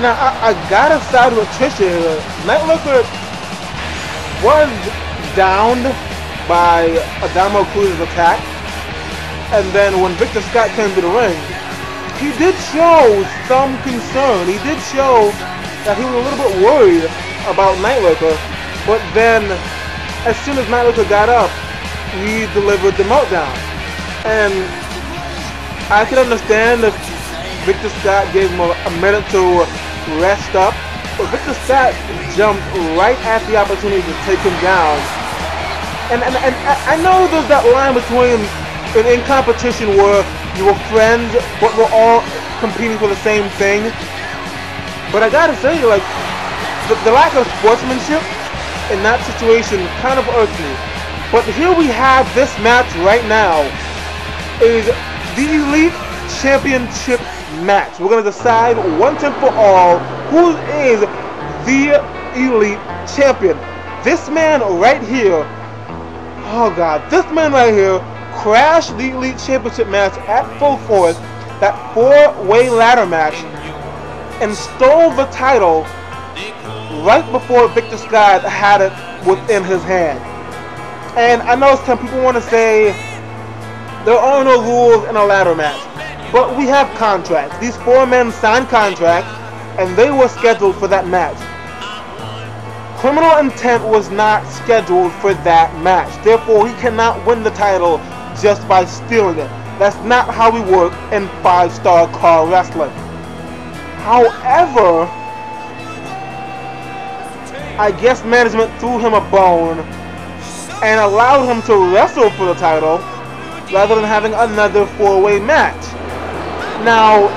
Now, I gotta side with Trisha. Nightlicker was downed by Adamo Cruz's attack, and then when Victor Scott came to the ring, he did show some concern. He did show that he was a little bit worried about Nightlicker, but then as soon as Nightlicker got up, he delivered the meltdown. And I can understand if Victor Scott gave him a minute to rest up, but Victor Scott jumped right at the opportunity to take him down. And I know there's that line between in competition where you were friends, but we're all competing for the same thing. But I gotta say, like, the lack of sportsmanship in that situation kind of irks me. But here we have this match right now is the Elite Championship match. We're gonna decide once and for all who is the Elite Champion. This man right here, oh god, this man right here crashed the Elite Championship match at full force, that 4-way ladder match, and stole the title right before Victor Scott had it within his hand. And I know some people want to say there are no rules in a ladder match, but we have contracts. These 4 men signed contracts, and they were scheduled for that match. Criminal Intent was not scheduled for that match. Therefore, he cannot win the title just by stealing it. That's not how we work in 5-star car wrestling. However, I guess management threw him a bone and allowed him to wrestle for the title rather than having another 4-way match. Now,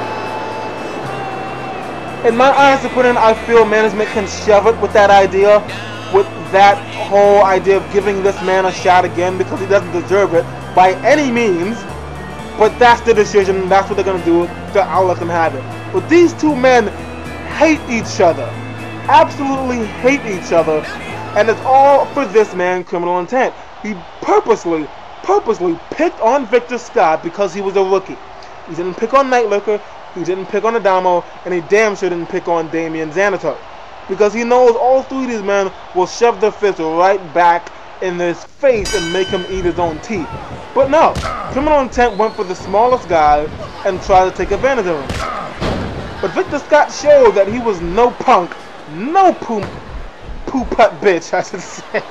in my honest opinion, I feel management can shove it with that idea, with that whole idea of giving this man a shot again because he doesn't deserve it by any means. But that's the decision, that's what they're going to do, so I'll let them have it. But these 2 men hate each other, absolutely hate each other, and it's all for this man, Criminal Intent. He purposely picked on Victor Scott because he was a rookie. He didn't pick on Nightlicker, he didn't pick on Adamo, and he damn sure didn't pick on Damian Xanatar. Because he knows all 3 of these men will shove their fist right back in his face and make him eat his own teeth. But no, Criminal Intent went for the smallest guy and tried to take advantage of him. But Victor Scott showed that he was no punk, no poo-putt bitch, I should say.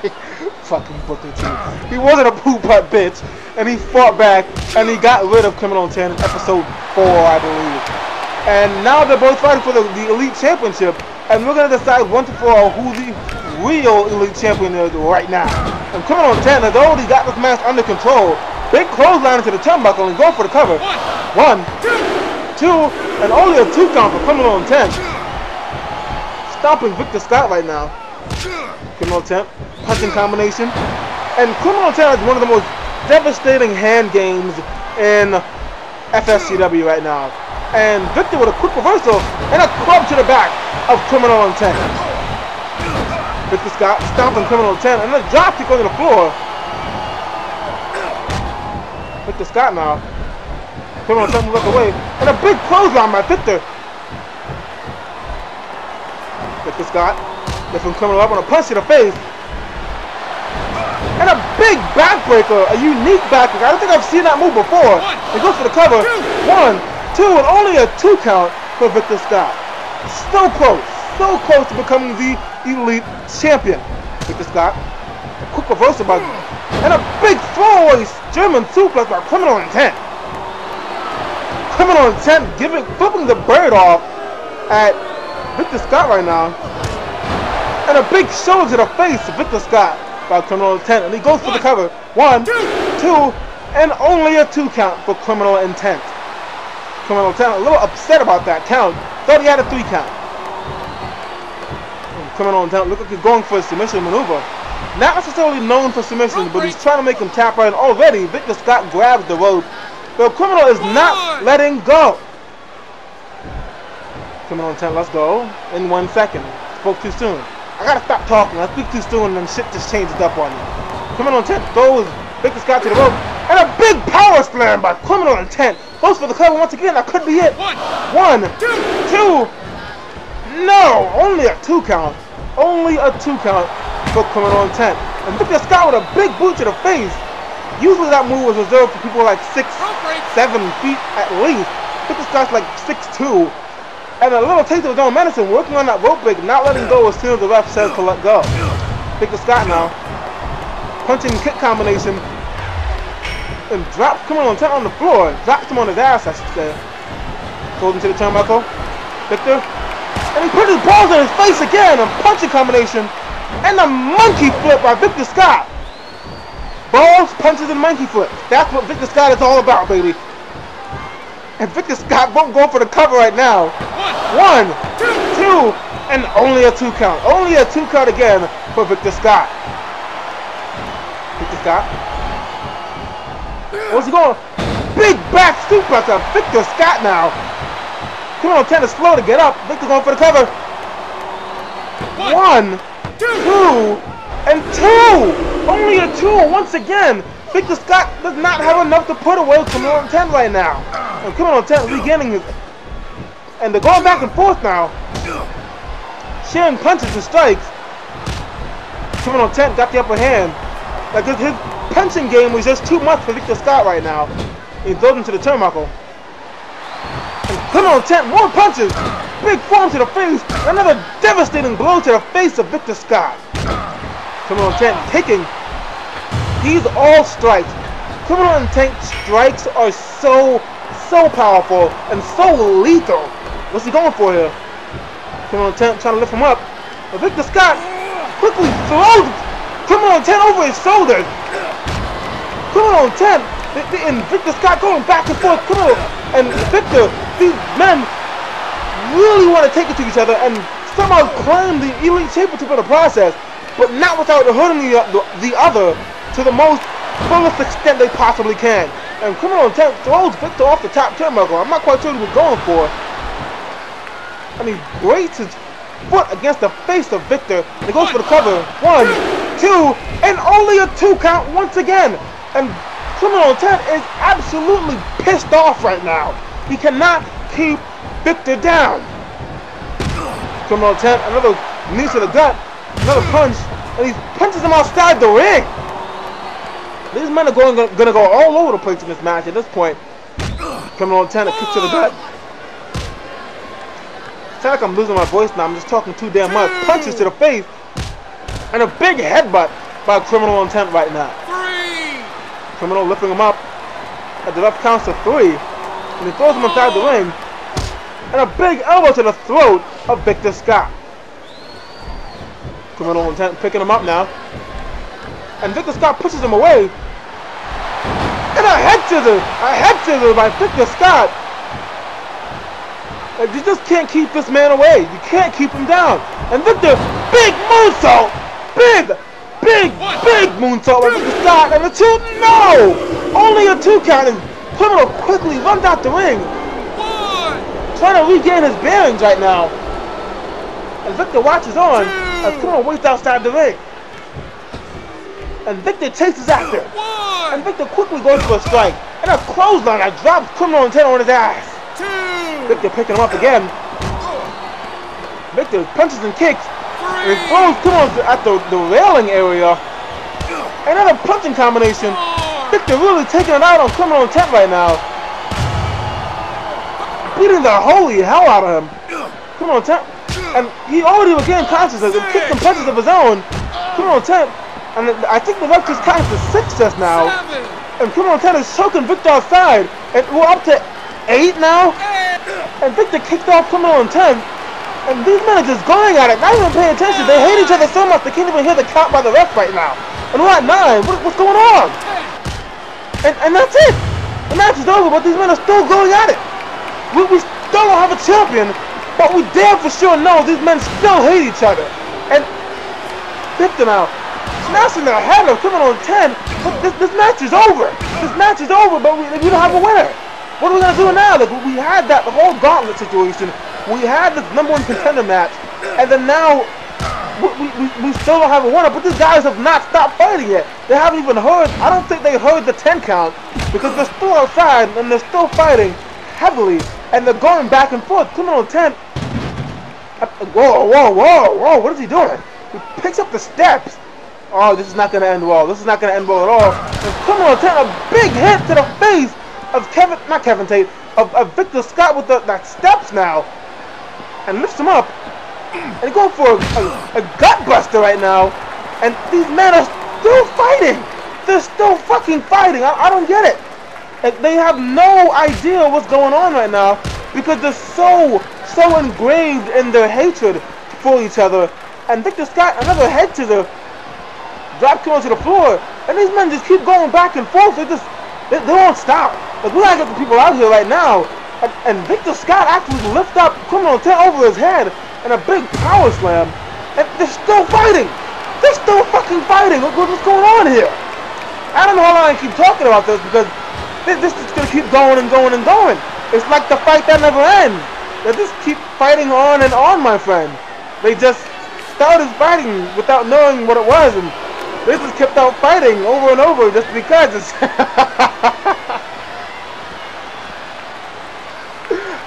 Fucking Booker T. He wasn't a poo-putt bitch, and he fought back, and he got rid of Criminal Intent in episode 4, I believe. And now they're both fighting for the Elite Championship, and we're going to decide once and for all who the real Elite Champion is right now. And Criminal Intent has already got this match under control. Big clothesline into the turnbuckle and go for the cover. 1, 2, and only a 2 count for Criminal Intent. Stomping Victor Scott right now. Criminal Intent, punching combination. And Criminal Intent is one of the most devastating hand games in FSCW right now. And Victor with a quick reversal and a club to the back of Criminal Intent. Victor Scott stomping Criminal Intent and a drop kick onto the floor. Victor Scott now. Criminal Intent moves away. And a big clothesline by Victor. Victor Scott lifting Criminal up on a punch to the face. And a big backbreaker, a unique backbreaker. I don't think I've seen that move before. He goes for the cover. 1, 2, and only a 2 count for Victor Scott. So close to becoming the Elite Champion. Victor Scott, a quick reversal by, and a big throwaway German suplex by Criminal Intent. Criminal Intent flipping the bird off at Victor Scott right now. And a big shoulder to the face of Victor Scott by Criminal Intent. And he goes for the cover. 1, 2, and only a 2 count for Criminal Intent. Criminal Intent a little upset about that count. Thought he had a 3 count. And Criminal Intent look like he's going for a submission maneuver. Not necessarily known for submission, but he's trying to make him tap out. And already Victor Scott grabs the rope. But Criminal is not letting go. Criminal Intent, let's go. In 1 second. Spoke too soon. I gotta stop talking. I speak too soon and then shit just changes up on you. Criminal Intent throws Victor Scott to the rope. And a big power slam by Criminal Intent. Goes for the cover once again. That could be it. 1, 2, no! Only a 2 count. Only a 2 count for criminal intent. And Victor Scott with a big boot to the face. Usually that move was reserved for people like 6, 7 feet at least. Victor Scott's like 6'2". And a little taste of his own medicine, working on that rope break, not letting go as soon as the ref says to let go. Victor Scott now, punching kick combination, and drops criminal intent on the floor. Drops him on his ass, I should say. Goes into the turnbuckle. Victor. And he puts his balls in his face again. A punching combination. And a monkey flip by Victor Scott. Balls, punches, and monkey flips. That's what Victor Scott is all about, baby. And Victor Scott won't go for the cover right now. 1, 2, and only a 2 count. Only a 2 count again for Victor Scott. Victor Scott. What's he going? Big back suplex of Victor Scott now. Criminal intent is slow to get up. Victor going for the cover. 1, 2, and 2. Only a 2 once again. Victor Scott does not have enough to put away criminal intent right now. And criminal intent regaining his. And they're going back and forth now. Sharing punches and strikes. Criminal intent got the upper hand. Like his punching game was just too much for Victor Scott right now. He throws him to the turnbuckle. And criminal intent, more punches. Big form to the face. Another devastating blow to the face of Victor Scott. Criminal intent taking. He's all strikes. Criminal intent strikes are so powerful and so lethal. What's he going for here? Criminal intent trying to lift him up. But Victor Scott quickly throws criminal intent over his shoulders. Criminal intent and Victor Scott going back and forth. Criminal and Victor, these men really want to take it to each other and somehow claim the elite championship in the process, but not without hurting the other to the most fullest extent they possibly can. And criminal intent throws Victor off the top turnbuckle. I'm not quite sure what he was going for. And he breaks his foot against the face of Victor. And he goes for the cover. 1, 2, and only a 2 count once again. And criminal intent is absolutely pissed off right now. He cannot keep Victor down. Criminal intent, another knee to the gut, another punch, and he punches him outside the ring. These men are gonna go all over the place in this match at this point. Criminal intent, a kick to the gut. It's like I'm losing my voice now. I'm just talking too damn much. Punches to the face, and a big headbutt by criminal intent right now. Criminal lifting him up at the left counts to 3, and he throws him inside the ring, and a big elbow to the throat of Victor Scott. Criminal intent picking him up now, and Victor Scott pushes him away, and a head scissor by Victor Scott. Like, you just can't keep this man away. You can't keep him down. And Victor, big moonsault, big moonsault by Victor Scott, and a 2, no! Only a 2 count, and Criminal quickly runs out the ring. Trying to regain his bearings right now. And Victor watches on as Criminal waits outside the ring. And Victor chases after. And Victor quickly goes for a strike. And a clothesline that drops Criminal intent on his ass. Victor picking him up again. Victor punches and kicks. And he throws Criminal at the railing area. Another punching combination. Victor really taking it out on Criminal intent right now. Beating the holy hell out of him. Criminal intent. And he already regained consciousness and kicked some punches of his own. Criminal intent. And I think the ref just counts to 6 just now. And Criminal intent is choking Victor outside. And we're up to 8 now. And Victor kicked off Criminal intent. And these men are just going at it, not even paying attention. They hate each other so much they can't even hear the count by the ref right now. And we're at 9. What's going on? And that's it. The match is over, but these men are still going at it. We still don't have a champion, but we damn for sure know these men still hate each other. And Victor now smashing the head of Criminal intent. But this match is over. This match is over, but we don't have a winner. What are we gonna do now? Like, we had that whole gauntlet situation. We had this #1 contender match, and then now we still don't have a winner. But these guys have not stopped fighting yet. They haven't even heard. I don't think they heard the 10 count because they're still outside and they're still fighting heavily, and they're going back and forth. Criminal intent. Whoa, whoa, whoa, whoa, what is he doing? He picks up the steps. Oh, this is not going to end well. This is not going to end well at all. And criminal intent, a big hit to the face of of Victor Scott with that steps now. And lifts him up. And he's going for a gut buster right now. And these men are still fighting. They're still fucking fighting. I don't get it. They have no idea what's going on right now because they're so engraved in their hatred for each other. And Victor Scott, another head to the drop kick onto the floor, and these men just keep going back and forth. They won't stop. Like, we gotta get the people out here right now. And Victor Scott actually lifts up criminal intent over his head and a big power slam. And they're still fighting. They're still fucking fighting. What's going on here? I don't know how long I keep talking about this because this is gonna keep going and going and going. It's like the fight that never ends. They just keep fighting on and on, my friend. They just started fighting without knowing what it was, and they just kept out fighting over and over just because it's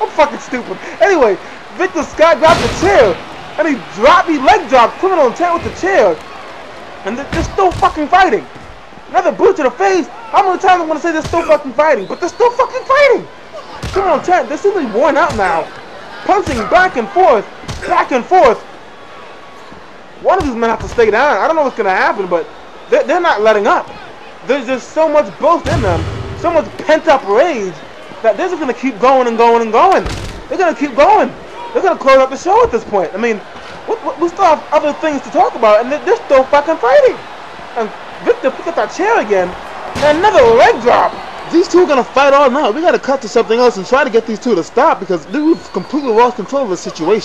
I'm fucking stupid. Anyway, Victor Scott grabbed the chair and he leg dropped criminal intent with the chair. And they're still fucking fighting. Another boot to the face. How many times I'm gonna say they're still fucking fighting? But they're still fucking fighting. Criminal intent, they're simply worn out now. Punching back and forth, back and forth. One of these men have to stay down. I don't know what's gonna happen, but they're not letting up. There's just so much both in them, so much pent-up rage that they're just gonna keep going and going and going. They're gonna keep going. They're gonna close up the show at this point. I mean, we still have other things to talk about, and they're still fucking fighting. And Victor picked up that chair again, and another leg drop. These two are gonna fight all night. We gotta cut to something else and try to get these two to stop because we've completely lost control of the situation.